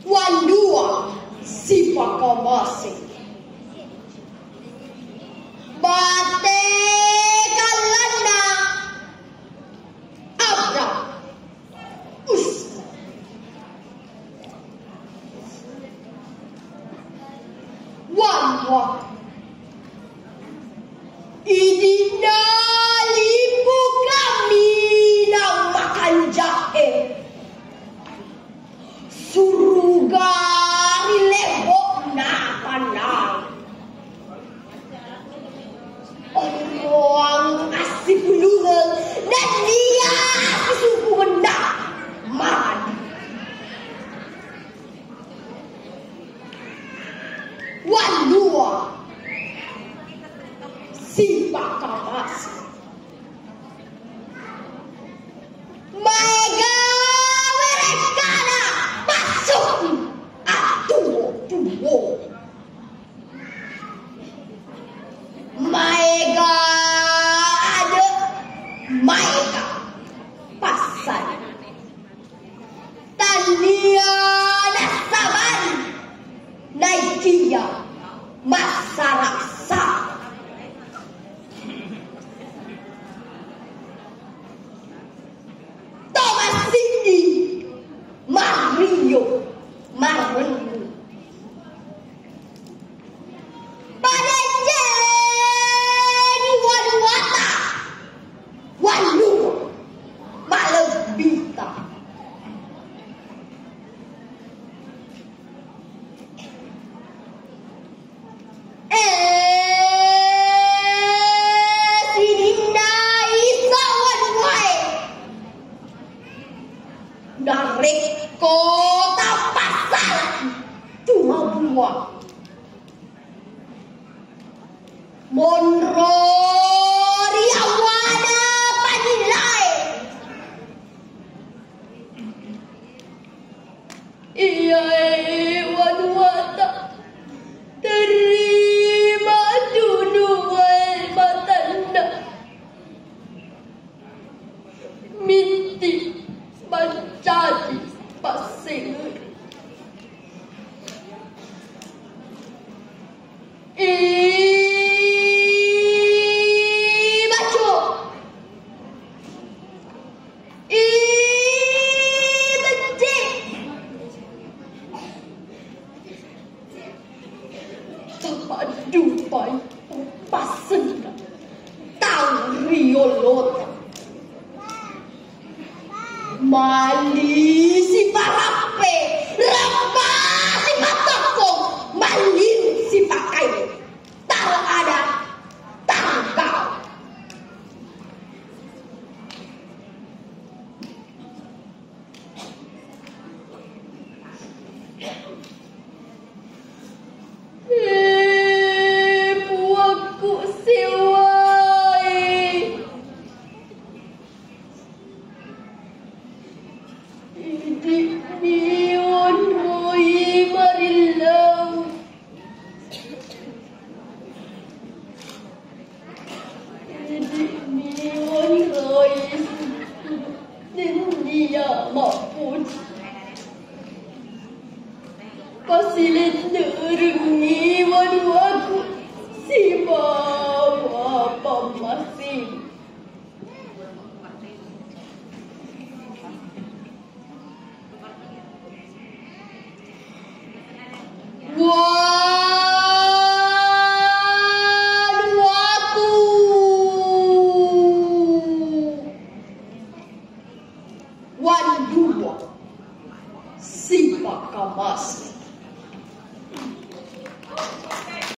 Wandua si pakamasi. Bate kalana abra us. Wandua idinalipu kami ng makan jahe. Surugari lebok na panang. Ano ang asipulungan na niya kisukuhan na man. Walua si pakamasi. Mega werekana masuk atuwo. Mega ada Mega pasal tania nasaban naikia masarasa Thomas Cindy Mario Marwen pada jadi waduata walu malebita sidinda isawan wae dari kota pasal cuma buah Monro Riawana Panilai. Iya waduata terima tuduhan matanda minti menjadi pasir. Dupai pasenda tang riolota mali si parape rapa si patoko malin si pakai tal ada tangkau Pasilit nerungi waduaku si bawa pamasing. Waduaku wandua si pakamasi.